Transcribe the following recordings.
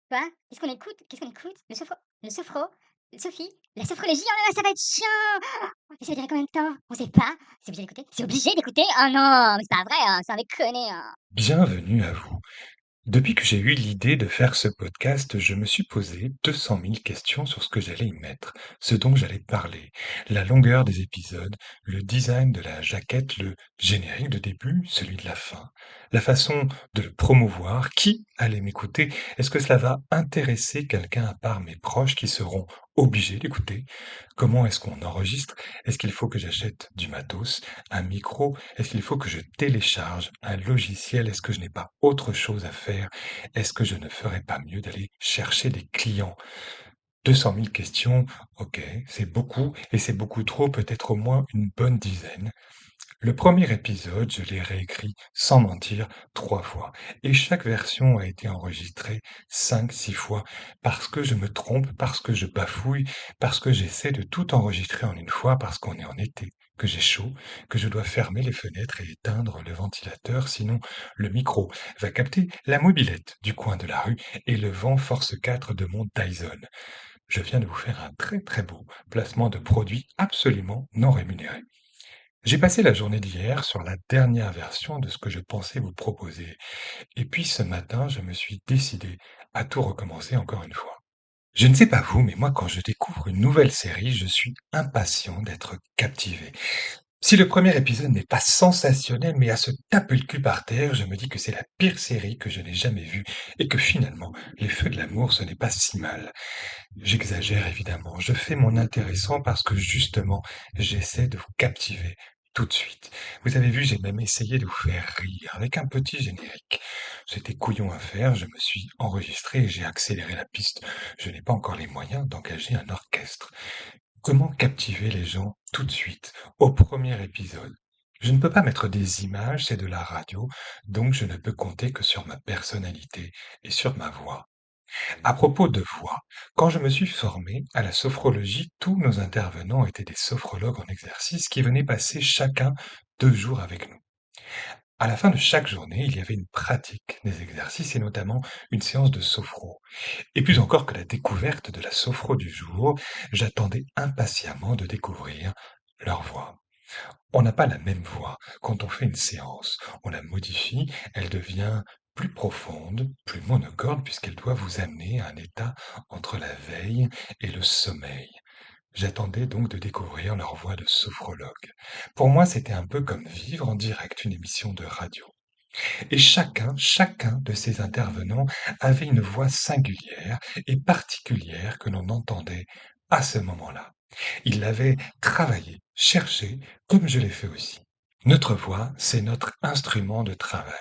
Quoi? Qu'est-ce qu'on écoute? Le sophro? Sophie? La sophrologie? Oh là là, ça va être chiant! Et ça va durer combien de temps? On sait pas. C'est obligé d'écouter? C'est obligé d'écouter? Oh non, mais c'est pas vrai, hein, sans déconner, hein. Bienvenue à vous. Depuis que j'ai eu l'idée de faire ce podcast, je me suis posé 200 000 questions sur ce que j'allais y mettre, ce dont j'allais parler, la longueur des épisodes, le design de la jaquette, le générique de début, celui de la fin, la façon de le promouvoir, qui allait m'écouter, est-ce que cela va intéresser quelqu'un à part mes proches qui seront obligés d'écouter? Comment est-ce qu'on enregistre? Est-ce qu'il faut que j'achète du matos, un micro? Est-ce qu'il faut que je télécharge un logiciel? Est-ce que je n'ai pas autre chose à faire? Est-ce que je ne ferais pas mieux d'aller chercher des clients? 200 000 questions, ok, c'est beaucoup, et c'est beaucoup trop, peut-être au moins une bonne dizaine. Le premier épisode, je l'ai réécrit, sans mentir, 3 fois. Et chaque version a été enregistrée 5, 6 fois, parce que je me trompe, parce que je bafouille, parce que j'essaie de tout enregistrer en une fois, parce qu'on est en été, que j'ai chaud, que je dois fermer les fenêtres et éteindre le ventilateur, sinon le micro va capter la mobilette du coin de la rue et le vent force 4 de mon Dyson. Je viens de vous faire un très très beau placement de produit absolument non rémunéré. J'ai passé la journée d'hier sur la dernière version de ce que je pensais vous proposer. Et puis ce matin, je me suis décidé à tout recommencer encore une fois. Je ne sais pas vous, mais moi, quand je découvre une nouvelle série, je suis impatient d'être captivé. Si le premier épisode n'est pas sensationnel, mais à se taper le cul par terre, je me dis que c'est la pire série que je n'ai jamais vue et que finalement, les feux de l'amour, ce n'est pas si mal. J'exagère évidemment, je fais mon intéressant parce que justement, j'essaie de vous captiver tout de suite. Vous avez vu, j'ai même essayé de vous faire rire avec un petit générique. C'était couillon à faire, je me suis enregistré et j'ai accéléré la piste. Je n'ai pas encore les moyens d'engager un orchestre. Comment captiver les gens tout de suite, au premier épisode? Je ne peux pas mettre des images, c'est de la radio, donc je ne peux compter que sur ma personnalité et sur ma voix. À propos de voix, quand je me suis formé à la sophrologie, tous nos intervenants étaient des sophrologues en exercice qui venaient passer chacun 2 jours avec nous. À la fin de chaque journée, il y avait une pratique des exercices et notamment une séance de sophro. Et plus encore que la découverte de la sophro du jour, j'attendais impatiemment de découvrir leur voix. On n'a pas la même voix quand on fait une séance. On la modifie, elle devient plus profonde, plus monocorde, puisqu'elle doit vous amener à un état entre la veille et le sommeil. J'attendais donc de découvrir leur voix de sophrologue. Pour moi, c'était un peu comme vivre en direct une émission de radio. Et chacun de ces intervenants avait une voix singulière et particulière que l'on entendait à ce moment-là. Il l'avait travaillé, cherché, comme je l'ai fait aussi. Notre voix, c'est notre instrument de travail.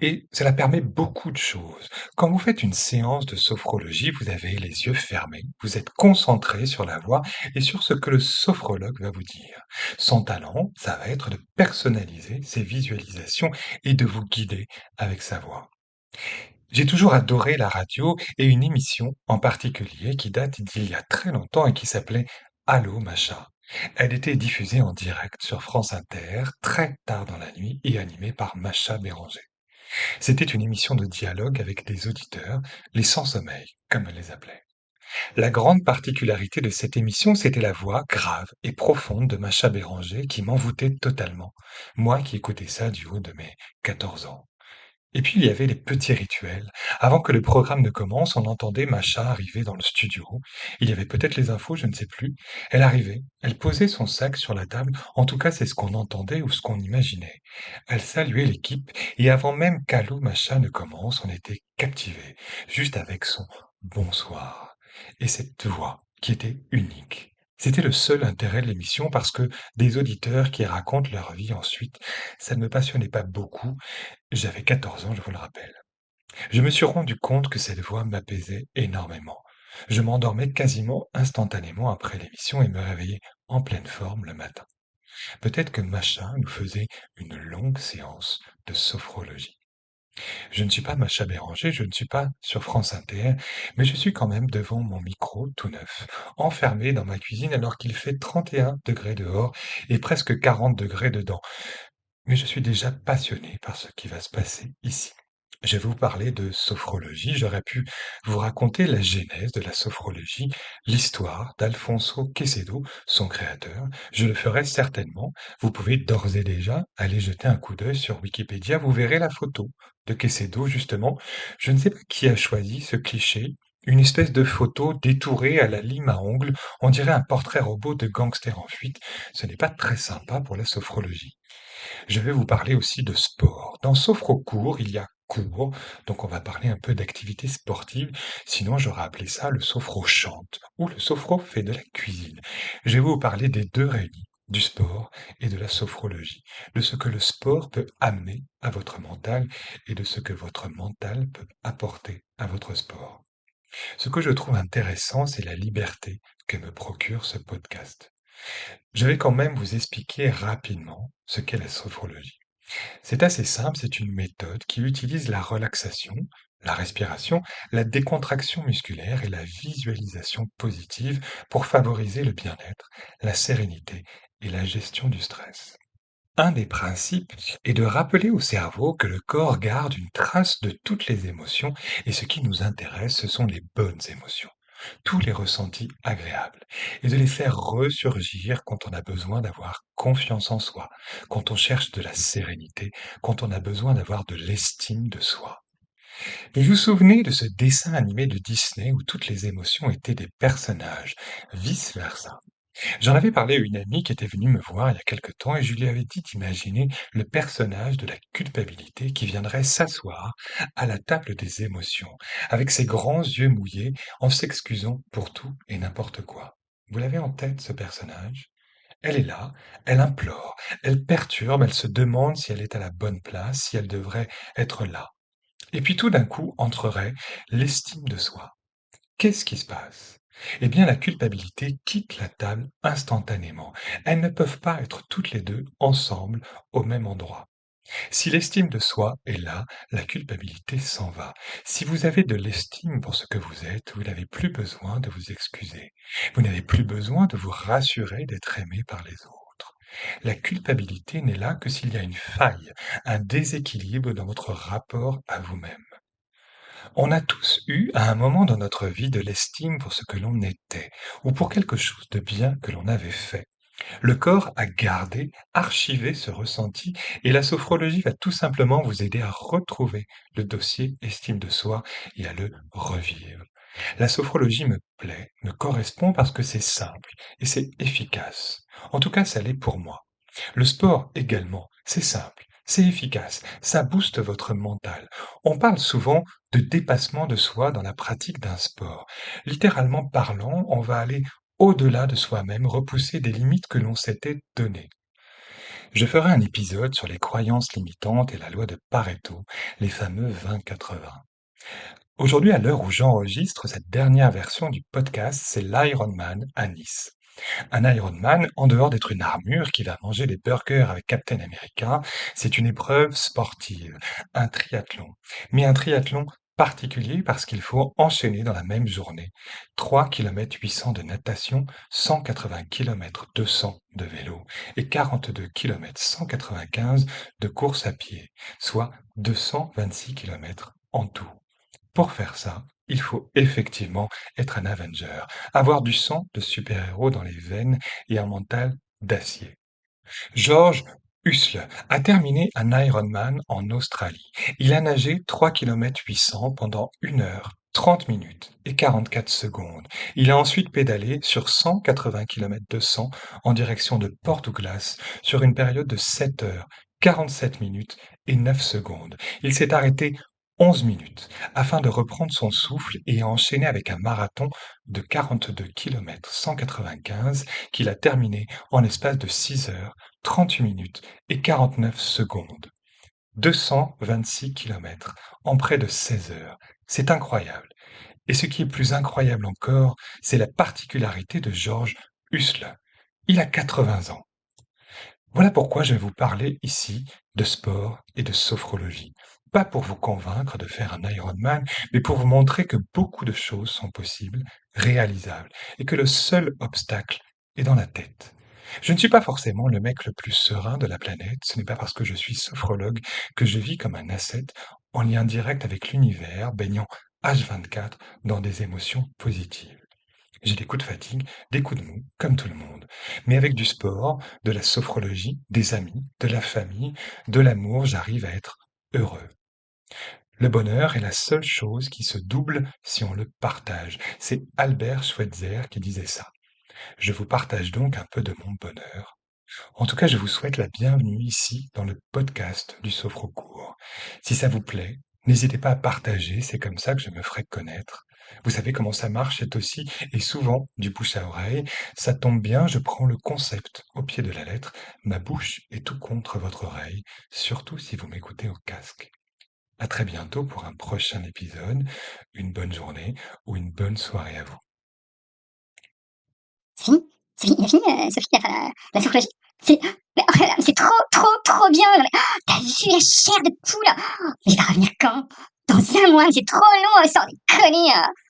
Et cela permet beaucoup de choses. Quand vous faites une séance de sophrologie, vous avez les yeux fermés, vous êtes concentré sur la voix et sur ce que le sophrologue va vous dire. Son talent, ça va être de personnaliser ses visualisations et de vous guider avec sa voix. J'ai toujours adoré la radio et une émission en particulier qui date d'il y a très longtemps et qui s'appelait Allô Macha. Elle était diffusée en direct sur France Inter très tard dans la nuit et animée par Macha Béranger. C'était une émission de dialogue avec des auditeurs, les sans-sommeil, comme elle les appelait. La grande particularité de cette émission, c'était la voix grave et profonde de Macha Béranger qui m'envoûtait totalement, moi qui écoutais ça du haut de mes 14 ans. Et puis il y avait les petits rituels. Avant que le programme ne commence, on entendait Macha arriver dans le studio. Il y avait peut-être les infos, je ne sais plus. Elle arrivait, elle posait son sac sur la table, en tout cas c'est ce qu'on entendait ou ce qu'on imaginait. Elle saluait l'équipe, et avant même qu'Allô Macha ne commence, on était captivés, juste avec son bonsoir. Et cette voix qui était unique. C'était le seul intérêt de l'émission parce que des auditeurs qui racontent leur vie ensuite, ça ne me passionnait pas beaucoup. J'avais 14 ans, je vous le rappelle. Je me suis rendu compte que cette voix m'apaisait énormément. Je m'endormais quasiment instantanément après l'émission et me réveillais en pleine forme le matin. Peut-être que Macha nous faisait une longue séance de sophrologie. Je ne suis pas Macha Béranger, je ne suis pas sur France Inter, mais je suis quand même devant mon micro tout neuf, enfermé dans ma cuisine alors qu'il fait 31 degrés dehors et presque 40 degrés dedans. Mais je suis déjà passionné par ce qui va se passer ici. Je vais vous parler de sophrologie. J'aurais pu vous raconter la genèse de la sophrologie, l'histoire d'Alfonso Quecedo, son créateur. Je le ferai certainement. Vous pouvez d'ores et déjà aller jeter un coup d'œil sur Wikipédia. Vous verrez la photo de Quecedo, justement. Je ne sais pas qui a choisi ce cliché. Une espèce de photo détourée à la lime à ongles. On dirait un portrait robot de gangster en fuite. Ce n'est pas très sympa pour la sophrologie. Je vais vous parler aussi de sport. Dans Sophrocourt, il y a cours, donc on va parler un peu d'activité sportive. Sinon, j'aurais appelé ça le sophro chante ou le sophro fait de la cuisine. Je vais vous parler des deux réunis, du sport et de la sophrologie, de ce que le sport peut amener à votre mental et de ce que votre mental peut apporter à votre sport. Ce que je trouve intéressant, c'est la liberté que me procure ce podcast. Je vais quand même vous expliquer rapidement ce qu'est la sophrologie. C'est assez simple, c'est une méthode qui utilise la relaxation, la respiration, la décontraction musculaire et la visualisation positive pour favoriser le bien-être, la sérénité et la gestion du stress. Un des principes est de rappeler au cerveau que le corps garde une trace de toutes les émotions et ce qui nous intéresse, ce sont les bonnes émotions, tous les ressentis agréables, et de les faire ressurgir quand on a besoin d'avoir confiance en soi, quand on cherche de la sérénité, quand on a besoin d'avoir de l'estime de soi. Et vous vous souvenez de ce dessin animé de Disney où toutes les émotions étaient des personnages, vice-versa. J'en avais parlé à une amie qui était venue me voir il y a quelque temps et je lui avais dit d'imaginer le personnage de la culpabilité qui viendrait s'asseoir à la table des émotions, avec ses grands yeux mouillés, en s'excusant pour tout et n'importe quoi. Vous l'avez en tête, ce personnage? Elle est là, elle implore, elle perturbe, elle se demande si elle est à la bonne place, si elle devrait être là. Et puis tout d'un coup entrerait l'estime de soi. Qu'est-ce qui se passe? Eh bien, la culpabilité quitte la table instantanément. Elles ne peuvent pas être toutes les deux ensemble au même endroit. Si l'estime de soi est là, la culpabilité s'en va. Si vous avez de l'estime pour ce que vous êtes, vous n'avez plus besoin de vous excuser. Vous n'avez plus besoin de vous rassurer d'être aimé par les autres. La culpabilité n'est là que s'il y a une faille, un déséquilibre dans votre rapport à vous-même. On a tous eu, à un moment dans notre vie, de l'estime pour ce que l'on était, ou pour quelque chose de bien que l'on avait fait. Le corps a gardé, archivé ce ressenti, et la sophrologie va tout simplement vous aider à retrouver le dossier estime de soi et à le revivre. La sophrologie me plaît, me correspond parce que c'est simple et c'est efficace. En tout cas, ça l'est pour moi. Le sport également, c'est simple, c'est efficace, ça booste votre mental. On parle souvent de dépassement de soi dans la pratique d'un sport. Littéralement parlant, on va aller au-delà de soi-même, repousser des limites que l'on s'était données. Je ferai un épisode sur les croyances limitantes et la loi de Pareto, les fameux 20-80. Aujourd'hui, à l'heure où j'enregistre cette dernière version du podcast, c'est l'Ironman à Nice. Un Ironman, en dehors d'être une armure qui va manger des burgers avec Captain America, c'est une épreuve sportive, un triathlon. Mais un triathlon particulier parce qu'il faut enchaîner dans la même journée 3 km 800 de natation, 180 km 200 de vélo et 42 km 195 de course à pied, soit 226 km en tout. Pour faire ça, il faut effectivement être un Avenger, avoir du sang de super-héros dans les veines et un mental d'acier. George Hussle a terminé un Ironman en Australie. Il a nagé 3 km 800 pendant 1 heure, 30 minutes et 44 secondes. Il a ensuite pédalé sur 180 km 200 en direction de Port Douglas sur une période de 7 heures, 47 minutes et 9 secondes. Il s'est arrêté 11 minutes afin de reprendre son souffle et a enchaîné avec un marathon de 42 km 195 qu'il a terminé en l'espace de 6 heures, 38 minutes et 49 secondes. 226 km en près de 16 heures. C'est incroyable. Et ce qui est plus incroyable encore, c'est la particularité de George Hussle. Il a 80 ans. Voilà pourquoi je vais vous parler ici de sport et de sophrologie. Pas pour vous convaincre de faire un Ironman, mais pour vous montrer que beaucoup de choses sont possibles, réalisables, et que le seul obstacle est dans la tête. Je ne suis pas forcément le mec le plus serein de la planète, ce n'est pas parce que je suis sophrologue que je vis comme un ascète en lien direct avec l'univers, baignant H24 dans des émotions positives. J'ai des coups de fatigue, des coups de mou, comme tout le monde. Mais avec du sport, de la sophrologie, des amis, de la famille, de l'amour, j'arrive à être heureux. Le bonheur est la seule chose qui se double si on le partage. C'est Albert Schweitzer qui disait ça. Je vous partage donc un peu de mon bonheur. En tout cas, je vous souhaite la bienvenue ici dans le podcast du Sophrocourt. Si ça vous plaît, n'hésitez pas à partager, c'est comme ça que je me ferai connaître. Vous savez comment ça marche, c'est aussi et souvent du bouche à oreille. Ça tombe bien, je prends le concept au pied de la lettre. Ma bouche est tout contre votre oreille, surtout si vous m'écoutez au casque. À très bientôt pour un prochain épisode. Une bonne journée ou une bonne soirée à vous. C'est fini? C'est fini? Il a fini, Sophie, la sophrologie? C'est mais oh là là, mais c'est trop, trop, trop bien! Non mais tu vu la chair de poule? Mais il va revenir quand? Dans un mois, mais c'est trop long, sans déconner!